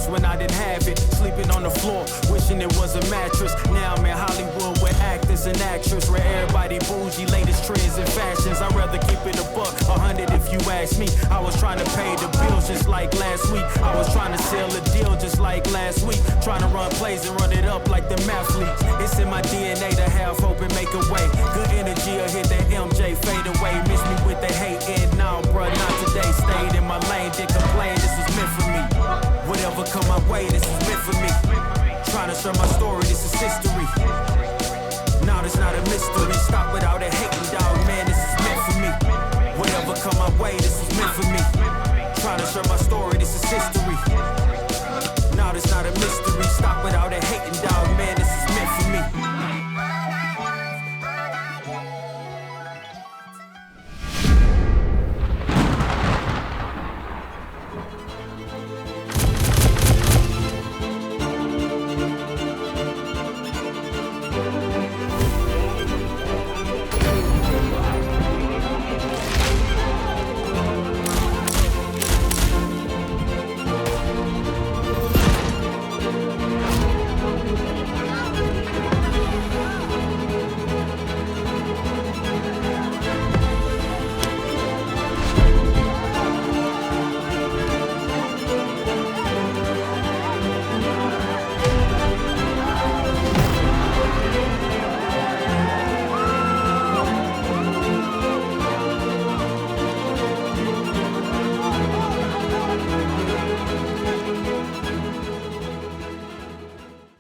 house when I didn't have it. Sleeping on the floor, wishing it was a mattress. Now I'm in Hollywood with actors and actresses. Where everybody bougie, latest trends and fashions. I'd rather keep it a buck, 100 if you ask me. I was trying to pay the bills just like last week. I was trying to sell a deal just like last week. Trying to run plays and run it up like the mathlete. It's in my DNA to have hope and make a way. Good energy will hit that MJ fade away. Miss me with the hate and now, bruh, not today. Stayed in my lane, didn't complain, this was meant for me. Whatever come my way, this is meant for me. Trying to share my story, this is history. Now it's not a mystery. Stop without a hating, dog, man, this is meant for me. Whatever come my way, this is meant for me. Trying to share my story, this is history. Now it's not a mystery. Stop without a hating, dog, man, this is meant for me.